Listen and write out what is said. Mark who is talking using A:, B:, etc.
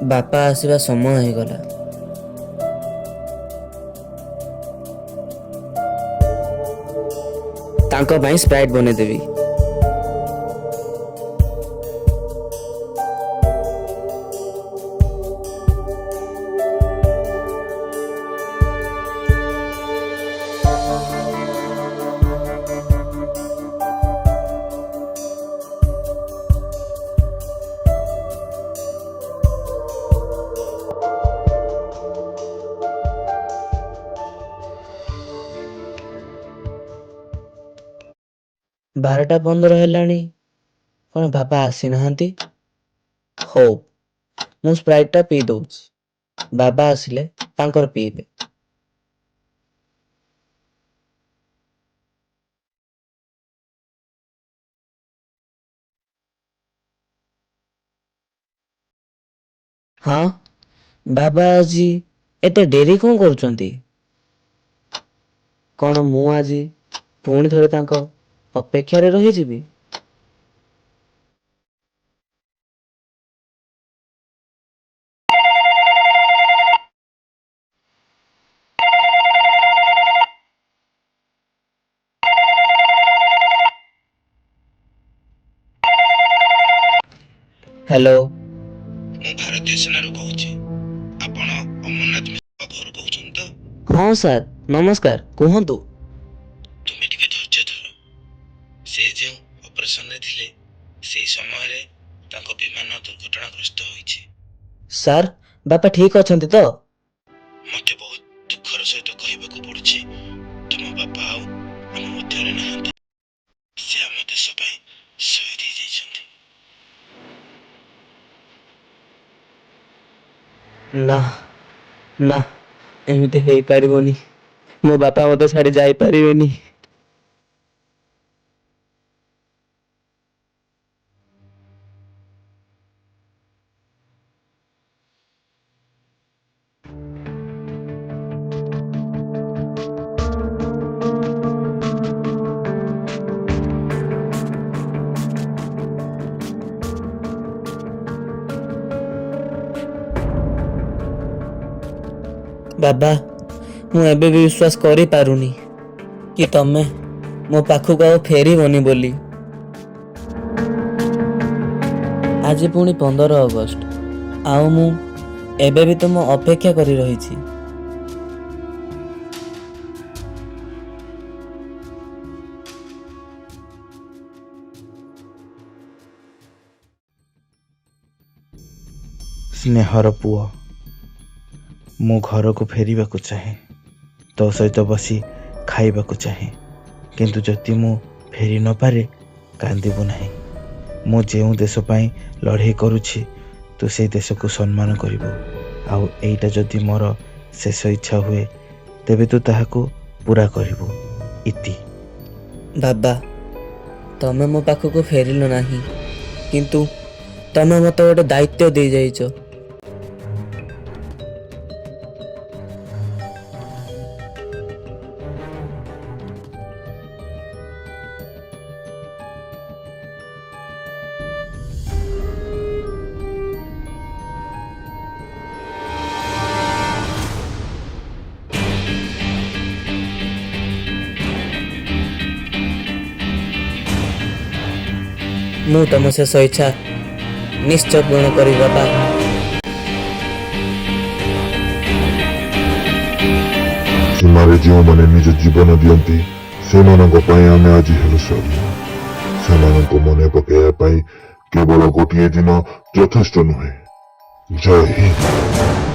A: ବାପା ଆସିବା ସମୟ ହେଇଗଲା। ତାଙ୍କ ପାଇଁ ସ୍ପ୍ରାଇଟ୍ ବନେଇଦେବି। ବାରଟା 15 ହେଲାଣି, କଣ ବାପା ଆସିନାହାନ୍ତି? ହଉ, ମୁଁ ସ୍ପ୍ରାଇଟ୍‌ଟା ପିଇ ଦଉଛି। ବାବା ଆସିଲେ ତାଙ୍କର ପିଇବେ। ହଁ, ବାବା ଆଜି ଏତେ ଡେରି କଣ କରୁଛନ୍ତି? କଣ ମୁଁ ଆଜି ପୁଣି ଥରେ ତାଙ୍କ ଅପେକ୍ଷାରେ ରହିଯିବି? ହ୍ୟାଲୋ।
B: ମୁଁ ଭାରତୀୟ ସେନାରୁ କହୁଛି। ଆପଣ ଅମରନାଥ ମିଶ୍ରଙ୍କ ଘରୁ କହୁଛନ୍ତି ତ?
A: ହଁ ସାର୍, ନମସ୍କାର। କୁହନ୍ତୁ।
B: ତୁମେ ଟିକେ ଧୈର୍ଯ୍ୟ ଧର। ସେ ଯେଉଁ ଅପରେସନରେ ଥିଲେ ସେହି ସମୟରେ ତାଙ୍କ ବିମାନ ଦୁର୍ଘଟଣାଗ୍ରସ୍ତ ହୋଇଛି।
A: ସାର୍, ବାପା ଠିକ୍ ଅଛନ୍ତି ତ?
B: ମୋତେ ବହୁତ ଦୁଃଖର ସହିତ କହିବାକୁ ପଡୁଛି, ତୁମ ବାପା ଆଉ ଆମ ମଧ୍ୟରେ ନାହାନ୍ତି। ସେ ଆମ ଦେଶ ପାଇଁ ଶହୀଦ ହେଇଯାଇଛନ୍ତି।
A: ନା, ନା, ଏମିତି ହେଇପାରିବନି। ମୋ ବାପା ମୋତେ ଛାଡ଼ି ଯାଇପାରିବେନି। ବାବା, ମୁଁ ଏବେ ବି ବିଶ୍ୱାସ କରିପାରୁନି କି ତମେ ମୋ ପାଖକୁ ଆଉ ଫେରିବନି ବୋଲି। ଆଜି ପୁଣି 15 ଅଗଷ୍ଟ, ଆଉ ମୁଁ ଏବେ ବି ତୁମ ଅପେକ୍ଷା କରି ରହିଛି।
B: ସ୍ନେହର ପୁଅ, ମୁଁ ଘରକୁ ଫେରିବାକୁ ଚାହେଁ। ତୋ ସହିତ ବସି ଖାଇବାକୁ ଚାହେଁ। କିନ୍ତୁ ଯଦି ମୁଁ ଫେରି ନପାରେ, କାନ୍ଦିବୁ ନାହିଁ। ମୁଁ ଯେଉଁ ଦେଶ ପାଇଁ ଲଢ଼େଇ କରୁଛି, ତୁ ସେଇ ଦେଶକୁ ସମ୍ମାନ କରିବୁ। ଆଉ ଏଇଟା ଯଦି ମୋର ଶେଷ ଇଚ୍ଛା ହୁଏ, ତେବେ ତୁ ତାହାକୁ ପୂରା କରିବୁ। ଇତି।
A: ବାବା, ତମେ ମୋ ପାଖକୁ ଫେରିଲ ନାହିଁ, କିନ୍ତୁ ତମେ ମୋତେ ଗୋଟେ ଦାୟିତ୍ୱ ଦେଇଯାଇଛ। ମୁଁ ତମ ଶେଷ ଇଚ୍ଛା ନିଶ୍ଚୟ ପୂରଣ କରିବି ବାବା।
C: ସୀମାରେ ଯେଉଁମାନେ ନିଜ ଜୀବନ ଦିଅନ୍ତି, ସେମାନଙ୍କ ପାଇଁ ଆମେ ଆଜି ହେଲୁ ଶହୀଦ। ସେମାନଙ୍କୁ ମନେ ପକାଇବା ପାଇଁ କେବଳ ଗୋଟିଏ ଦିନ ଯଥେଷ୍ଟ ନୁହେଁ। ଜୟ ହିନ୍ଦ।